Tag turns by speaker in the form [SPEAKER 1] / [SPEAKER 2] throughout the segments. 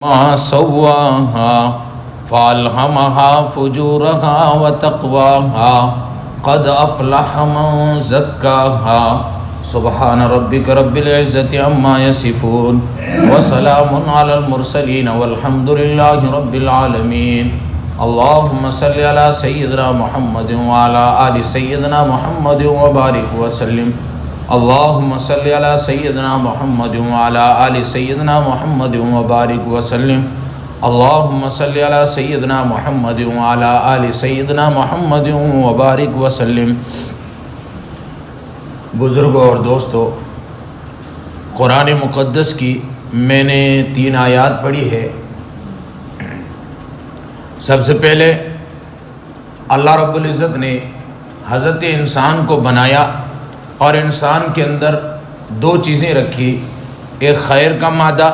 [SPEAKER 1] ما سواها فالهمها فجورها وتقواها قد أفلح من زكاها سبحان ربك رب العزة عما يصفون وسلام على المرسلين والحمد لله رب العالمين اللهم صل على سيدنا محمد وعلى آل سيدنا محمد وبارك وسلم اللهم صل على سيدنا محمد وعلى آل سيدنا محمد وبارك وسلم اللهم صل على سيدنا محمد وعلى آل سيدنا محمد وبارك وسلم۔ بزرگوں اور دوستو، قرآن مقدس کی میں نے 3 آیات پڑھی ہے۔ سب سے پہلے اللہ رب العزت نے حضرت انسان کو بنایا اور انسان کے اندر 2 چیزیں رکھی، ایک خیر کا مادہ،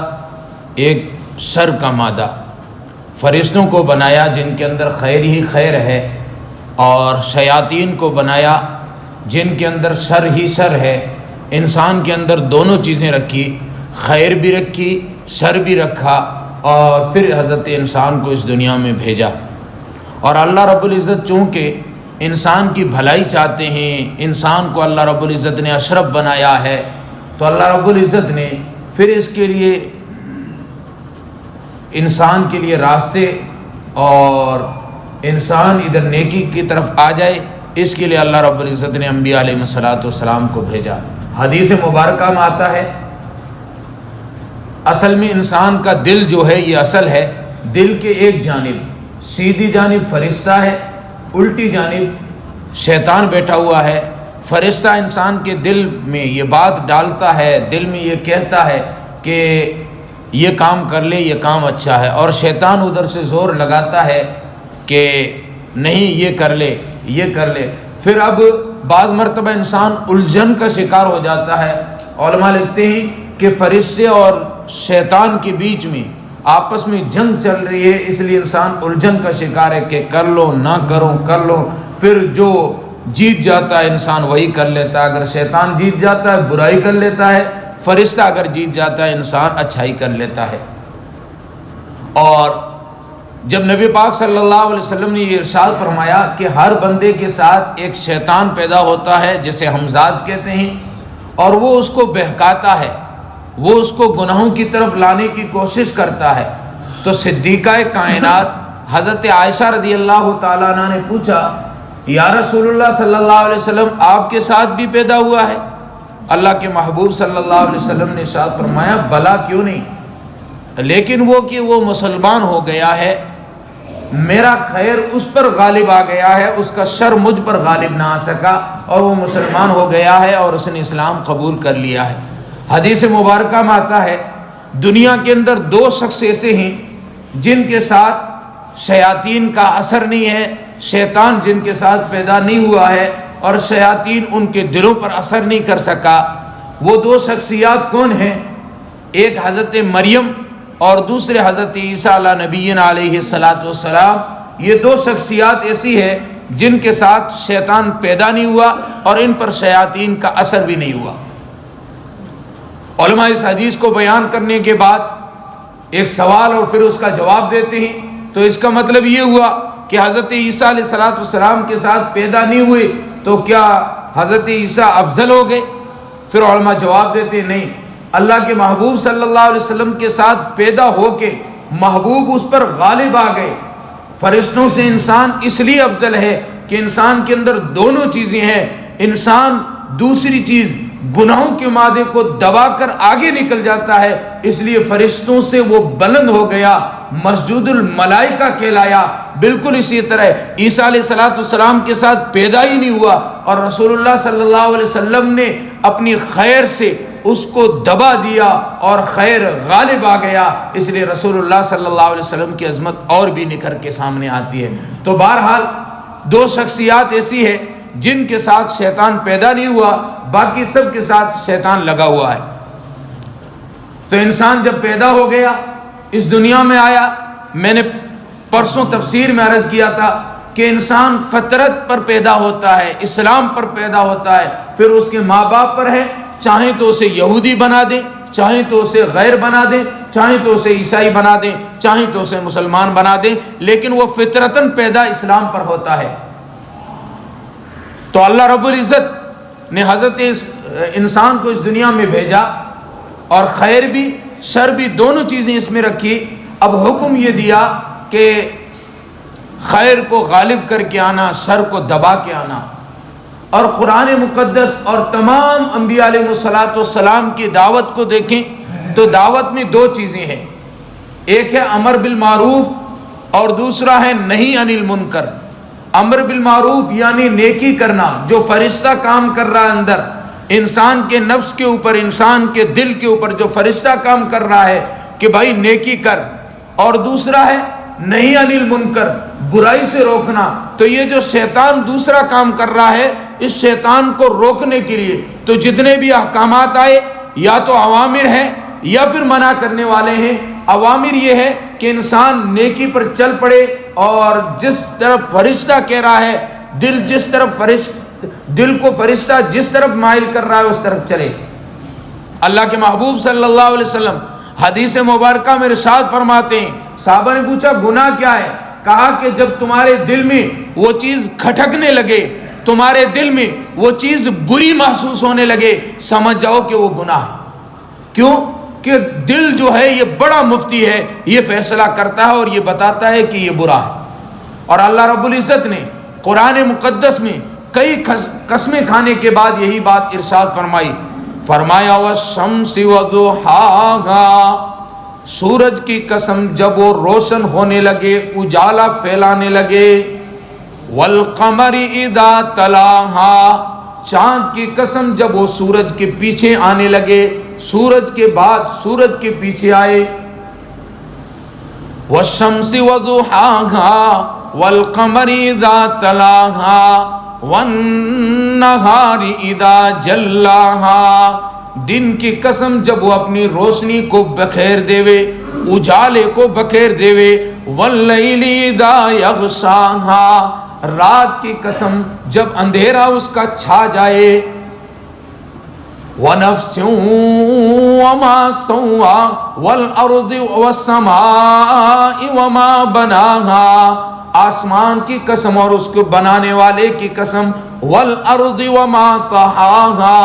[SPEAKER 1] ایک شر کا مادہ۔ فرشتوں کو بنایا جن کے اندر خیر ہی خیر ہے، اور شیاطین کو بنایا جن کے اندر شر ہی شر ہے۔ انسان کے اندر دونوں چیزیں رکھی، خیر بھی رکھی، شر بھی رکھا، اور پھر حضرت انسان کو اس دنیا میں بھیجا۔ اور اللہ رب العزت چونکہ انسان کی بھلائی چاہتے ہیں، انسان کو اللہ رب العزت نے اشرف بنایا ہے، تو اللہ رب العزت نے پھر اس کے لیے انسان کے لیے راستے اور انسان ادھر نیکی کی طرف آ جائے، اس کے لیے اللہ رب العزت نے انبیاء علیہ السلام کو بھیجا۔ حدیث مبارکہ میں آتا ہے، اصل میں انسان کا دل جو ہے یہ اصل ہے، دل کے ایک جانب سیدھی جانب فرشتہ ہے، الٹی جانب شیطان بیٹھا ہوا ہے۔ فرشتہ انسان کے دل میں یہ بات ڈالتا ہے، دل میں یہ کہتا ہے کہ یہ کام کر لے، یہ کام اچھا ہے، اور شیطان ادھر سے زور لگاتا ہے کہ نہیں یہ کر لے، یہ کر لے۔ پھر اب بعض مرتبہ انسان الجھن کا شکار ہو جاتا ہے۔ علماء لکھتے ہیں کہ فرشتے اور شیطان کے بیچ میں آپس میں جنگ چل رہی ہے، اس لیے انسان الجھن کا شکار ہے کہ کر لو نہ کرو، کر لو۔ پھر جو جیت جاتا ہے انسان وہی کر لیتا ہے، اگر شیطان جیت جاتا ہے برائی کر لیتا ہے، فرشتہ اگر جیت جاتا ہے انسان اچھائی کر لیتا ہے۔ اور جب نبی پاک صلی اللہ علیہ وسلم نے یہ ارشاد فرمایا کہ ہر بندے کے ساتھ ایک شیطان پیدا ہوتا ہے جسے ہمزاد کہتے ہیں، اور وہ اس کو بہکاتا ہے، وہ اس کو گناہوں کی طرف لانے کی کوشش کرتا ہے، تو صدیقہ کائنات حضرت عائشہ رضی اللہ تعالیٰ عنہ نے پوچھا، یا رسول اللہ صلی اللہ علیہ وسلم آپ کے ساتھ بھی پیدا ہوا ہے؟ اللہ کے محبوب صلی اللہ علیہ وسلم نے ارشاد فرمایا بلا کیوں نہیں، لیکن وہ کہ وہ مسلمان ہو گیا ہے، میرا خیر اس پر غالب آ گیا ہے، اس کا شر مجھ پر غالب نہ آ سکا، اور وہ مسلمان ہو گیا ہے اور اس نے اسلام قبول کر لیا ہے۔ حدیث مبارکہ میں آتا ہے، دنیا کے اندر 2 شخص ایسے ہیں جن کے ساتھ شیاطین کا اثر نہیں ہے، شیطان جن کے ساتھ پیدا نہیں ہوا ہے، اور شیاطین ان کے دلوں پر اثر نہیں کر سکا۔ وہ 2 شخصیات کون ہیں؟ ایک حضرت مریم اور دوسرے حضرت عیسیٰ علیہ نبینا علیہ السلام۔ یہ 2 شخصیات ایسی ہیں جن کے ساتھ شیطان پیدا نہیں ہوا اور ان پر شیاطین کا اثر بھی نہیں ہوا۔ علماء اس حدیث کو بیان کرنے کے بعد ایک سوال اور پھر اس کا جواب دیتے ہیں، تو اس کا مطلب یہ ہوا کہ حضرت عیسیٰ علیہ السلام کے ساتھ پیدا نہیں ہوئے تو کیا حضرت عیسیٰ افضل ہو گئے؟ پھر علماء جواب دیتے ہیں نہیں، اللہ کے محبوب صلی اللہ علیہ وسلم کے ساتھ پیدا ہو کے محبوب اس پر غالب آ گئے۔ فرشتوں سے انسان اس لیے افضل ہے کہ انسان کے اندر دونوں چیزیں ہیں، انسان دوسری چیز گناہوں کے مادے کو دبا کر آگے نکل جاتا ہے، اس لیے فرشتوں سے وہ بلند ہو گیا، مسجود الملائکہ کہلایا۔ بالکل اسی طرح عیسیٰ علیہ السلام کے ساتھ پیدا ہی نہیں ہوا، اور رسول اللہ صلی اللہ علیہ وسلم نے اپنی خیر سے اس کو دبا دیا اور خیر غالب آ گیا، اس لیے رسول اللہ صلی اللہ علیہ وسلم کی عظمت اور بھی نکھر کے سامنے آتی ہے۔ تو بہرحال 2 شخصیات ایسی ہے جن کے ساتھ شیطان پیدا نہیں ہوا، باقی سب کے ساتھ شیطان لگا ہوا ہے۔ تو انسان جب پیدا ہو گیا، اس دنیا میں آیا، میں نے پرسوں تفسیر میں عرض کیا تھا کہ انسان فطرت پر پیدا ہوتا ہے، اسلام پر پیدا ہوتا ہے، پھر اس کے ماں باپ پر ہے، چاہیں تو اسے یہودی بنا دیں، چاہیں تو اسے غیر بنا دیں، چاہیں تو اسے عیسائی بنا دیں، چاہیں تو اسے مسلمان بنا دیں، لیکن وہ فطرتاً پیدا اسلام پر ہوتا ہے۔ تو اللہ رب العزت نے حضرت انسان کو اس دنیا میں بھیجا اور خیر بھی شر بھی دونوں چیزیں اس میں رکھی۔ اب حکم یہ دیا کہ خیر کو غالب کر کے آنا، شر کو دبا کے آنا۔ اور قرآن مقدس اور تمام انبیاء علیہ السلام کی دعوت کو دیکھیں تو دعوت میں دو چیزیں ہیں، ایک ہے امر بالمعروف اور دوسرا ہے نہی عن المنکر۔ امر بالمعروف یعنی نیکی کرنا، جو فرشتہ کام کر رہا ہے اندر، انسان کے نفس کے اوپر، انسان کے دل کے اوپر جو فرشتہ کام کر رہا ہے کہ بھائی نیکی کر، اور دوسرا ہے نہی عن المنکر، برائی سے روکنا۔ تو یہ جو شیطان دوسرا کام کر رہا ہے، اس شیطان کو روکنے کے لیے تو جتنے بھی احکامات آئے یا تو اوامر ہیں یا پھر منع کرنے والے ہیں۔ اوامر یہ ہے کہ انسان نیکی پر چل پڑے اور جس طرف فرشتہ کہہ رہا ہے، دل کو فرشتہ جس طرف مائل کر رہا ہے اس طرف چلے۔ اللہ کے محبوب صلی اللہ علیہ وسلم حدیث مبارکہ میں ارشاد فرماتے ہیں، صحابہ نے پوچھا گناہ کیا ہے؟ کہا کہ جب تمہارے دل میں وہ چیز کھٹکنے لگے، تمہارے دل میں وہ چیز بری محسوس ہونے لگے، سمجھ جاؤ کہ وہ گناہ ہے۔ کیوں کہ دل جو ہے یہ بڑا مفتی ہے، یہ فیصلہ کرتا ہے اور یہ بتاتا ہے کہ یہ برا ہے۔ اور اللہ رب العزت نے قرآن مقدس میں کئی قسمیں کھانے کے بعد یہی بات ارشاد فرمایا والشمس وضحاہا، سورج کی قسم جب وہ روشن ہونے لگے، اجالا پھیلانے لگے، والقمر اذا تلاہا، چاند کی قسم جب وہ سورج کے پیچھے آنے لگے، سورج کے بعد سورج کے پیچھے آئے، والشمس وضحاہا والقمر اذا تلاہا والنہار اذا جلاہا، دن کی قسم جب وہ اپنی روشنی کو بکھیر دیوے، اجالے کو بکھیر دیوے، واللیل اذا یغشاہا، رات کی قسم جب اندھیرا اس کا چھا جائے، وَنَفْسٍ وَمَا سَوَّاهَا وَالْأَرْضِ وَالسَّمَاءِ وَمَا بَنَاهَا، آسمان کی قسم اور اس کو بنانے والے کی قسم، وَالْأَرْضِ وَمَا طَحَاهَا،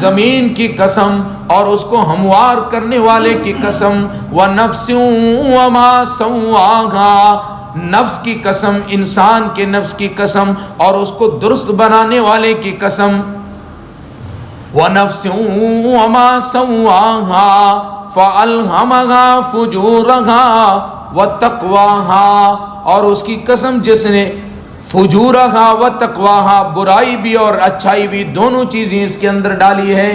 [SPEAKER 1] زمین کی قسم اور اس کو ہموار کرنے والے کی قسم، وَنَفْسٍ وَمَا سَوَّاهَا، نفس کی قسم، انسان کے نفس کی قسم اور اس کو درست بنانے والے کی قسم، وَنَفْسٍ وَمَا سَوَّاهَا فَأَلْهَمَهَا فُجُورَهَا وَتَقْوَاهَا، اور اس کی قسم جس نے فجورها وتقواها، برائی بھی اور اچھائی بھی دونوں چیزیں اس کے اندر ڈالی ہے۔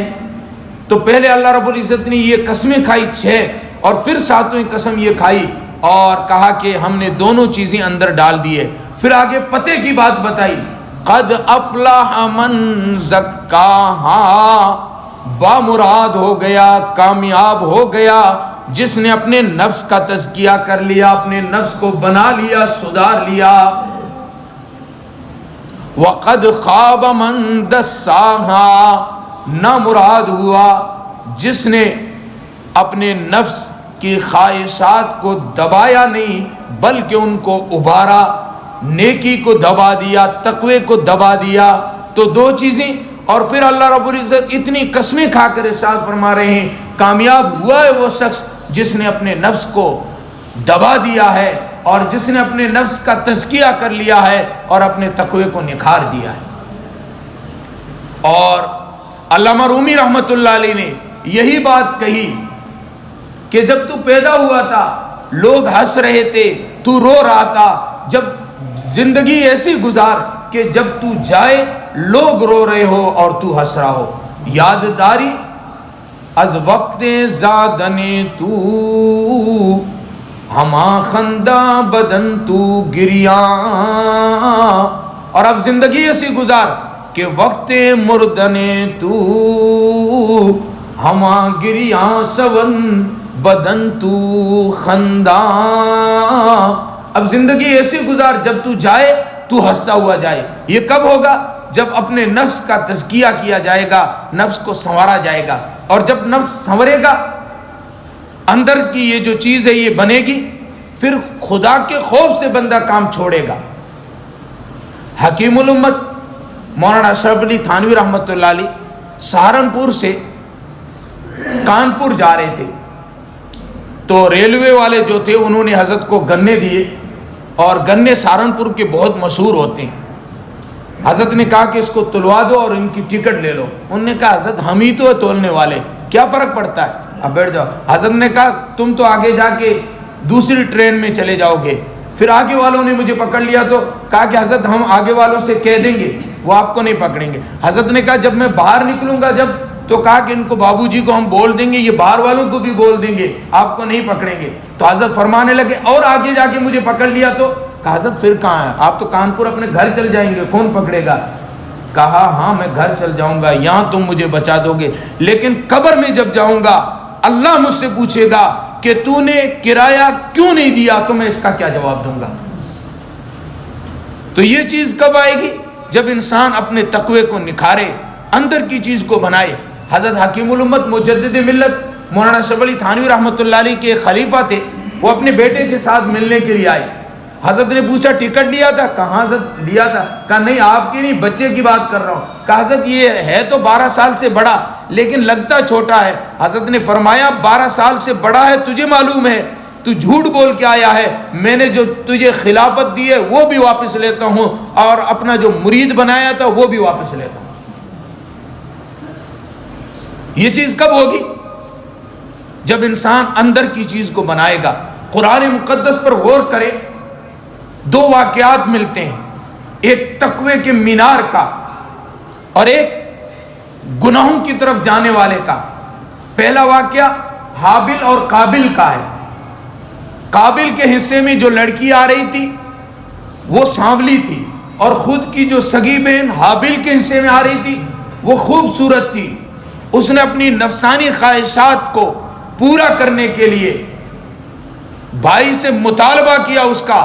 [SPEAKER 1] تو پہلے اللہ رب العزت نے یہ قسمیں کھائی 6، اور پھر 7ویں قسم یہ کھائی اور کہا کہ ہم نے دونوں چیزیں اندر ڈال دی ہے۔ پھر آگے پتے کی بات بتائی، قد افلح من زکاہا، بامراد ہو گیا، کامیاب ہو گیا جس نے اپنے نفس کا تزکیہ کر لیا، اپنے نفس کو بنا لیا، سدھار لیا۔ وقد خواب من دساہا، نامراد ہوا جس نے اپنے نفس کی خواہشات کو دبایا نہیں بلکہ ان کو ابھارا، نیکی کو دبا دیا، تقوی کو دبا دیا۔ تو دو چیزیں، اور پھر اللہ رب العزت اتنی قسمیں کھا کر ارشاد فرما رہے ہیں، کامیاب ہوا ہے وہ شخص جس نے اپنے نفس کو دبا دیا ہے اور جس نے اپنے نفس کا تزکیہ کر لیا ہے اور اپنے تقوی کو نکھار دیا ہے۔ اور علامہ رومی رحمۃ اللہ علیہ نے یہی بات کہی کہ جب تو پیدا ہوا تھا لوگ ہنس رہے تھے، تو رو رہا تھا، جب زندگی ایسی گزار کہ جب تو جائے لوگ رو رہے ہو اور تو ہنس رہا ہو۔ یادداری از وقت زادنے تو ہما خندہ بدن تو گریاں، اور اب زندگی ایسی گزار کہ وقت مردنے تو ہما گریاں سون بدن تو خندہ، اب زندگی ایسی گزار جب تو جائے تو ہنستا ہوا جائے۔ یہ کب ہوگا؟ جب اپنے نفس کا تزکیہ کیا جائے گا، نفس کو سنوارا جائے گا، اور جب نفس سنورے گا اندر کی یہ جو چیز ہے یہ بنے گی، پھر خدا کے خوف سے بندہ کام چھوڑے گا۔ حکیم الامت مولانا اشرف علی تھانوی رحمۃ اللہ علیہ سہارنپور سے کانپور جا رہے تھے، تو ریلوے والے جو تھے انہوں نے حضرت کو گنے دیے، اور گنے سہارنپور کے بہت مشہور ہوتے ہیں۔ حضرت نے کہا کہ اس کو تلوا دو اور ان کی ٹکٹ لے لو۔ انہوں نے کہا حضرت ہم ہی تو ہے تولنے والے، کیا فرق پڑتا ہے، اب بیٹھ جاؤ۔ حضرت نے کہا تم تو آگے جا کے دوسری ٹرین میں چلے جاؤ گے۔ پھر آگے والوں نے مجھے پکڑ لیا تو کہا کہ حضرت ہم آگے والوں سے کہہ دیں گے، وہ آپ کو نہیں پکڑیں گے۔ حضرت نے کہا جب میں باہر نکلوں گا جب، تو کہا کہ ان کو بابو جی کو ہم بول دیں گے، یہ باہر والوں کو بھی بول دیں گے، آپ کو نہیں پکڑیں گے۔ تو حضرت فرمانے لگے اور آگے جا کے مجھے پکڑ لیا تو کہا حضرت پھر کہاں ہے، آپ تو کانپور اپنے گھر چل جائیں گے، کون پکڑے گا؟ کہا ہاں میں گھر چل جاؤں گا، یہاں تم مجھے بچا دو گے، لیکن قبر میں جب جاؤں گا اللہ مجھ سے پوچھے گا کہ تو نے کرایہ کیوں نہیں دیا، تو میں اس کا کیا جواب دوں گا؟ تو یہ چیز کب آئے گی؟ جب انسان اپنے تقوی کو نکھارے، اندر کی چیز کو بنائے۔ حضرت حکیم الامت مجدد ملت مولانا اشرف علی تھانوی رحمۃ اللہ علیہ کے خلیفہ تھے، وہ اپنے بیٹے کے ساتھ ملنے کے لیے آئے۔ حضرت نے پوچھا ٹکٹ لیا تھا؟ کہا حضرت لیا تھا۔ کہا نہیں آپ کی نہیں، بچے کی بات کر رہا ہوں۔ کہا حضرت یہ ہے تو 12 سال سے بڑا لیکن لگتا چھوٹا ہے۔ حضرت نے فرمایا 12 سال سے بڑا ہے تجھے معلوم ہے، تو جھوٹ بول کے آیا ہے، میں نے جو تجھے خلافت دی ہے وہ بھی واپس لیتا ہوں، اور اپنا جو مرید بنایا تھا وہ بھی واپس لیتا ہوں۔ یہ چیز کب ہوگی؟ جب انسان اندر کی چیز کو بنائے گا۔ قرآن مقدس پر غور کرے، 2 واقعات ملتے ہیں، ایک تقوی کے مینار کا اور ایک گناہوں کی طرف جانے والے کا۔ پہلا واقعہ حابل اور قابل کا ہے۔ قابل کے حصے میں جو لڑکی آ رہی تھی وہ سانولی تھی، اور خود کی جو سگی بہن حابل کے حصے میں آ رہی تھی وہ خوبصورت تھی۔ اس نے اپنی نفسانی خواہشات کو پورا کرنے کے لیے بھائی سے مطالبہ کیا اس کا،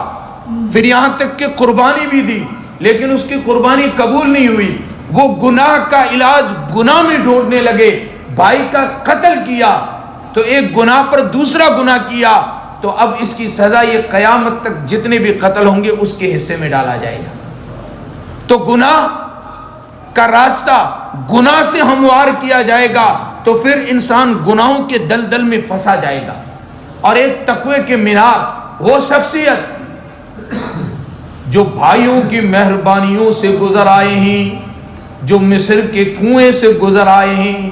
[SPEAKER 1] پھر یہاں تک کہ قربانی بھی دی، لیکن اس کی قربانی قبول نہیں ہوئی۔ وہ گناہ کا علاج گناہ میں ڈھونڈنے لگے، بھائی کا قتل کیا تو ایک گناہ پر دوسرا گناہ کیا، تو اب اس کی سزا یہ قیامت تک جتنے بھی قتل ہوں گے اس کے حصے میں ڈالا جائے گا۔ تو گناہ کا راستہ گناہ سے ہموار کیا جائے گا تو پھر انسان گناہوں کے دلدل میں پھنسا جائے گا۔ اور ایک تقوی کے مینار، وہ شخصیت جو بھائیوں کی مہربانیوں سے گزر آئے ہیں، جو مصر کے کنویں سے گزر آئے ہیں،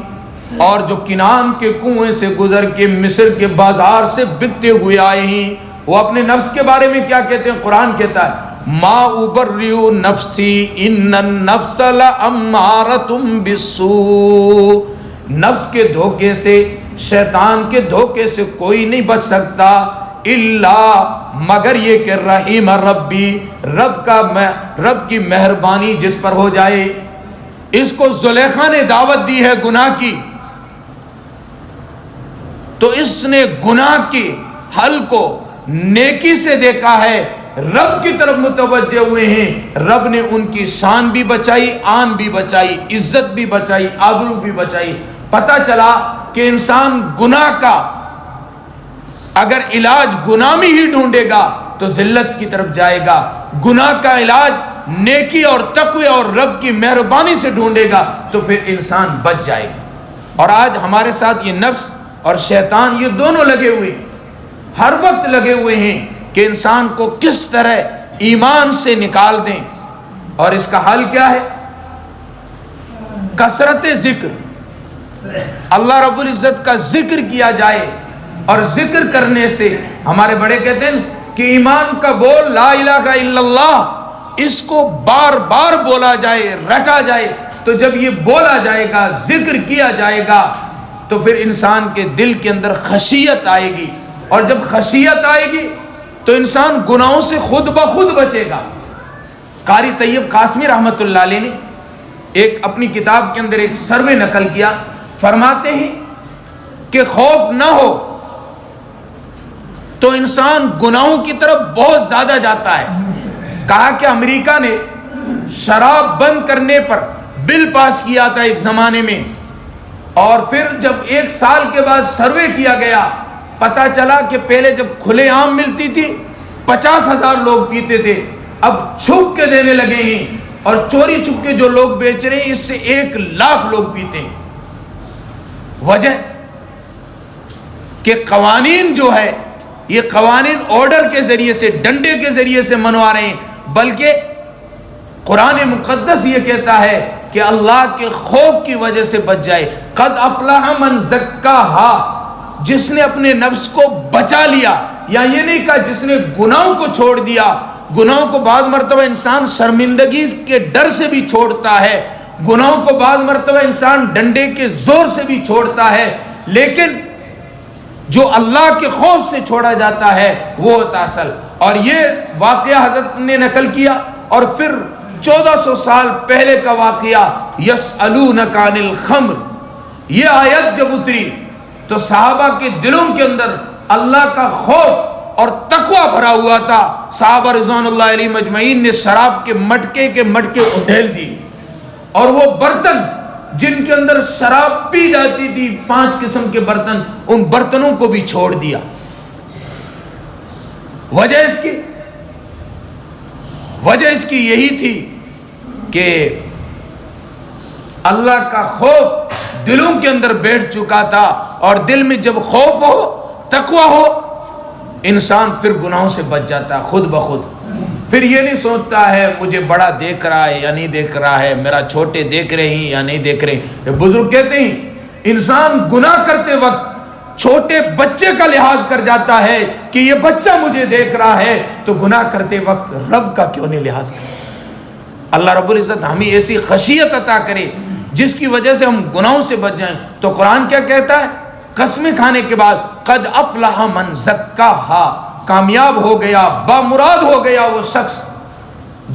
[SPEAKER 1] اور جو کنعان کے کنویں سے گزر کے مصر کے بازار سے بکتے ہوئے آئے ہیں، وہ اپنے نفس کے بارے میں کیا کہتے ہیں؟ قرآن کہتا ہے ما ابرئ نفسی ان النفس لامارۃ بالسوء، نفس کے دھوکے سے، شیطان کے دھوکے سے کوئی نہیں بچ سکتا، الا مگر یہ کہ رحیم ربی، رب کی مہربانی جس پر ہو جائے۔ اس کو زلیخا نے دعوت دی ہے گناہ کی، تو اس نے گناہ کے حل کو نیکی سے دیکھا ہے، رب کی طرف متوجہ ہوئے ہیں، رب نے ان کی شان بھی بچائی، آن بھی بچائی، عزت بھی بچائی، آبرو بھی بچائی۔ پتہ چلا کہ انسان گناہ کا اگر علاج گناہ میں ہی ڈھونڈے گا تو ذلت کی طرف جائے گا، گناہ کا علاج نیکی اور تقوی اور رب کی مہربانی سے ڈھونڈے گا تو پھر انسان بچ جائے گا۔ اور آج ہمارے ساتھ یہ نفس اور شیطان یہ دونوں لگے ہوئے، ہر وقت لگے ہوئے ہیں کہ انسان کو کس طرح ایمان سے نکال دیں۔ اور اس کا حل کیا ہے؟ کثرت ذکر، اللہ رب العزت کا ذکر کیا جائے، اور ذکر کرنے سے ہمارے بڑے کہتے ہیں کہ ایمان کا بول لا الہ الا اللہ، اس کو بار بار بولا جائے، رٹا جائے، تو جب یہ بولا جائے گا، ذکر کیا جائے گا، تو پھر انسان کے دل کے اندر خشیت آئے گی، اور جب خشیت آئے گی تو انسان گناہوں سے خود بخود بچے گا۔ قاری طیب قاسمی رحمۃ اللہ علیہ نے ایک اپنی کتاب کے اندر ایک سروے نقل کیا، فرماتے ہیں کہ خوف نہ ہو تو انسان گناہوں کی طرف بہت زیادہ جاتا ہے۔ کہا کہ امریکہ نے شراب بند کرنے پر بل پاس کیا تھا ایک زمانے میں، اور پھر جب 1 سال کے بعد سروے کیا گیا پتہ چلا کہ پہلے جب کھلے عام ملتی تھی 50,000 لوگ پیتے تھے، اب چھپ کے دینے لگے ہیں، اور چوری چھپ کے جو لوگ بیچ رہے ہیں اس سے 1,00,000 لوگ پیتے ہیں۔ وجہ کہ قوانین جو ہے یہ قوانین آرڈر کے ذریعے سے، ڈنڈے کے ذریعے سے منوا رہے ہیں، بلکہ قرآن مقدس یہ کہتا ہے کہ اللہ کے خوف کی وجہ سے بچ جائے۔ قد افلح من زکاہا، جس نے اپنے نفس کو بچا لیا، یا یہ نہیں کہا جس نے گناہوں کو چھوڑ دیا۔ گناہوں کو بعض مرتبہ انسان شرمندگی کے ڈر سے بھی چھوڑتا ہے، گناہوں کو بعض مرتبہ انسان ڈنڈے کے زور سے بھی چھوڑتا ہے، لیکن جو اللہ کے خوف سے چھوڑا جاتا ہے وہ ہوتا اصل۔ اور یہ واقعہ حضرت نے نقل کیا، اور پھر 1400 سال پہلے کا واقعہ یسألونک عن الخمر، یہ آیت جب اتری تو صحابہ کے دلوں کے اندر اللہ کا خوف اور تقوی بھرا ہوا تھا۔ صحابہ رضوان اللہ علیہ مجمعین نے شراب کے مٹکے ادھیل دی، اور وہ برتن جن کے اندر شراب پی جاتی تھی 5 قسم کے برتن، ان برتنوں کو بھی چھوڑ دیا۔ وجہ اس کی یہی تھی کہ اللہ کا خوف دلوں کے اندر بیٹھ چکا تھا، اور دل میں جب خوف ہو، تقوی ہو، انسان پھر گناہوں سے بچ جاتا ہے خود بخود۔ پھر یہ نہیں سوچتا ہے مجھے بڑا دیکھ رہا ہے یا نہیں دیکھ رہا ہے، میرا چھوٹے دیکھ رہے ہیں یا نہیں دیکھ رہے ہیں۔ بزرگ کہتے ہیں انسان گناہ کرتے وقت چھوٹے بچے کا لحاظ کر جاتا ہے کہ یہ بچہ مجھے دیکھ رہا ہے، تو گناہ کرتے وقت رب کا کیوں نہیں لحاظ کرتا؟ اللہ رب العزت ہمیں ایسی خشیت عطا کرے جس کی وجہ سے ہم گناہوں سے بچ جائیں۔ تو قرآن کیا کہتا ہے؟ قسمیں کھانے کے بعد قد افلح من زکاہا، کامیاب ہو گیا، بامراد ہو گیا وہ شخص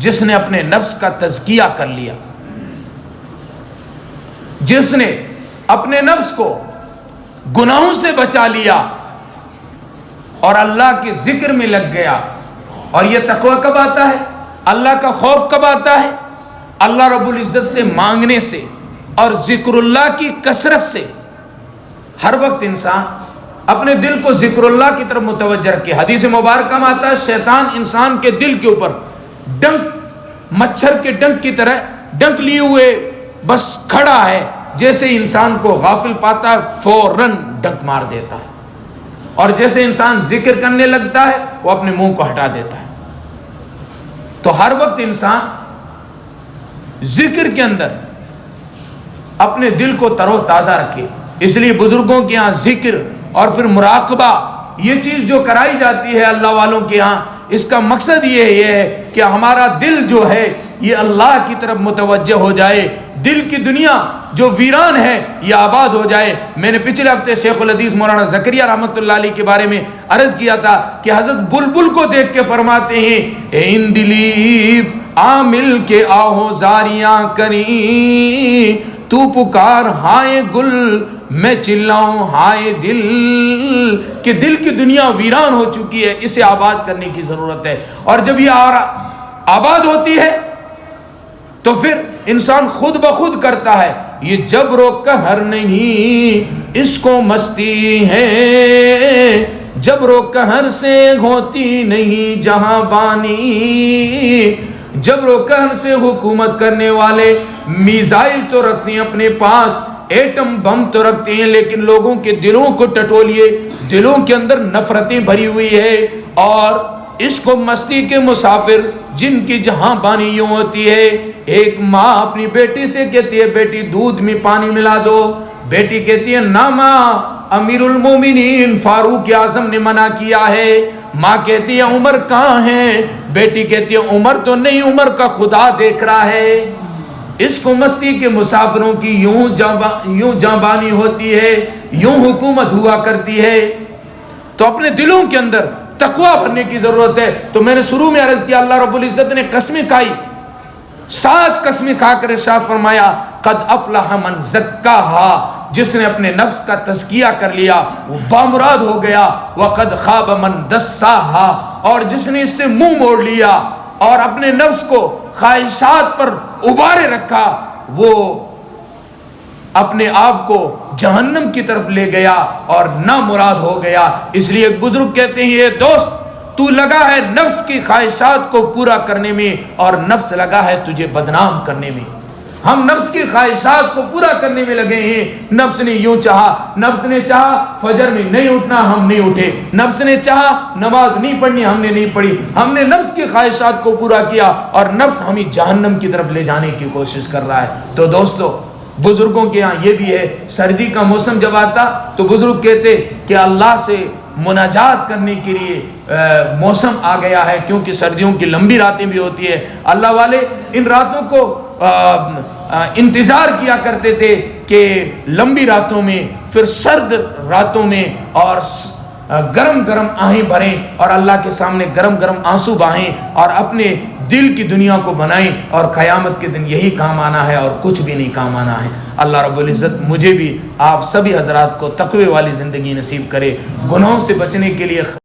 [SPEAKER 1] جس نے اپنے نفس کا تزکیہ کر لیا، جس نے اپنے نفس کو گناہوں سے بچا لیا اور اللہ کے ذکر میں لگ گیا۔ اور یہ تقوی کب آتا ہے؟ اللہ کا خوف کب آتا ہے؟ اللہ رب العزت سے مانگنے سے اور ذکر اللہ کی کثرت سے۔ ہر وقت انسان اپنے دل کو ذکر اللہ کی طرف متوجہ رکھے۔ حدیث مبارکہ میں آتا ہے شیطان انسان کے دل کے اوپر ڈنک، مچھر کے ڈنک کی طرح ڈنک لیے ہوئے بس کھڑا ہے، جیسے انسان کو غافل پاتا ہے فوراً ڈنک مار دیتا ہے، اور جیسے انسان ذکر کرنے لگتا ہے وہ اپنے منہ کو ہٹا دیتا ہے۔ تو ہر وقت انسان ذکر کے اندر اپنے دل کو تر و تازہ رکھے۔ اس لیے بزرگوں کے ہاں ذکر اور پھر مراقبہ، یہ چیز جو کرائی جاتی ہے اللہ والوں کے ہاں، اس کا مقصد یہ ہے کہ ہمارا دل جو ہے یہ اللہ کی طرف متوجہ ہو جائے، دل کی دنیا جو ویران ہے یہ آباد ہو جائے۔ میں نے پچھلے ہفتے شیخ الحدیث مولانا زکریا رحمۃ اللہ علیہ کے بارے میں عرض کیا تھا کہ حضرت بلبل کو دیکھ کے فرماتے ہیں اے ان دلیب عامل کے آہو زاریاں کریں، تو پکار ہائے گل میں چلاؤں ہائے دل، کہ دل کی دنیا ویران ہو چکی ہے، اسے آباد کرنے کی ضرورت ہے۔ اور جب یہ آباد ہوتی ہے تو پھر انسان خود بخود کرتا ہے۔ یہ جبر و قہر نہیں اس کو مستی ہے، جبر و قہر سے ہوتی نہیں جہاں بانی، جبر و قہر سے حکومت کرنے والے میزائل تو رکھتے ہیں اپنے پاس، ایٹم بم تو رکھتے ہیں، لیکن لوگوں کے دلوں کو ٹٹولیے، دلوں کے اندر نفرتیں بھری ہوئی ہے۔ اور عشق و مستی کے مسافر جن کی جہاں بانی یوں ہوتی ہے، ایک ماں اپنی بیٹی سے کہتی ہے بیٹی دودھ میں پانی ملا دو، بیٹی کہتی ہے نا ماں، امیر المومنین فاروق اعظم نے منع کیا ہے۔ ماں کہتی ہے عمر کہاں ہے؟ بیٹی کہتی ہے عمر تو نہیں، عمر کا خدا دیکھ رہا ہے۔ عشق و مستی کے مسافروں کی یوں جانبانی ہوتی ہے، یوں حکومت ہوا کرتی ہے۔ تو اپنے دلوں کے اندر تقوی بھرنے کی ضرورت ہے۔ تو میں نے شروع میں عرض کیا اللہ رب العزت نے قسمیں کھائی، 7 قسمیں کھا کر ارشاد فرمایا قد افلح من زکاہا، جس نے اپنے نفس کا تزکیہ کر لیا وہ بامراد ہو گیا، وقد خاب من دساہا، اور جس نے اس سے منہ موڑ لیا اور اپنے نفس کو خواہشات پر ابارے رکھا وہ اپنے آپ کو جہنم کی طرف لے گیا اور نامراد ہو گیا۔ اس لیے ایک بزرگ کہتے ہیں، یہ دوست تو لگا ہے نفس کی خواہشات کو پورا کرنے میں اور نفس لگا ہے تجھے بدنام کرنے میں۔ ہم نفس کی خواہشات کو پورا کرنے میں لگے ہیں۔ نفس نے یوں چاہا، نفس نے چاہا فجر میں نہیں اٹھنا، ہم نہیں اٹھے، نفس نے چاہا نماز نہیں پڑھنی، ہم نے نہیں پڑھی، ہم نے نفس کی خواہشات کو پورا کیا اور نفس ہمیں جہنم کی طرف لے جانے کی کوشش کر رہا ہے۔ تو دوستو، بزرگوں کے ہاں یہ بھی ہے، سردی کا موسم جب آتا تو بزرگ کہتے کہ اللہ سے مناجات کرنے کے لیے موسم آ گیا ہے، کیونکہ سردیوں کی لمبی راتیں بھی ہوتی ہے۔ اللہ والے ان راتوں کو انتظار کیا کرتے تھے کہ لمبی راتوں میں، پھر سرد راتوں میں، اور گرم گرم آہیں بھریں اور اللہ کے سامنے گرم گرم آنسو بہائیں اور اپنے دل کی دنیا کو بنائیں، اور قیامت کے دن یہی کام آنا ہے اور کچھ بھی نہیں کام آنا ہے۔ اللہ رب العزت مجھے بھی آپ سبھی حضرات کو تقوی والی زندگی نصیب کرے، گناہوں سے بچنے کے لیے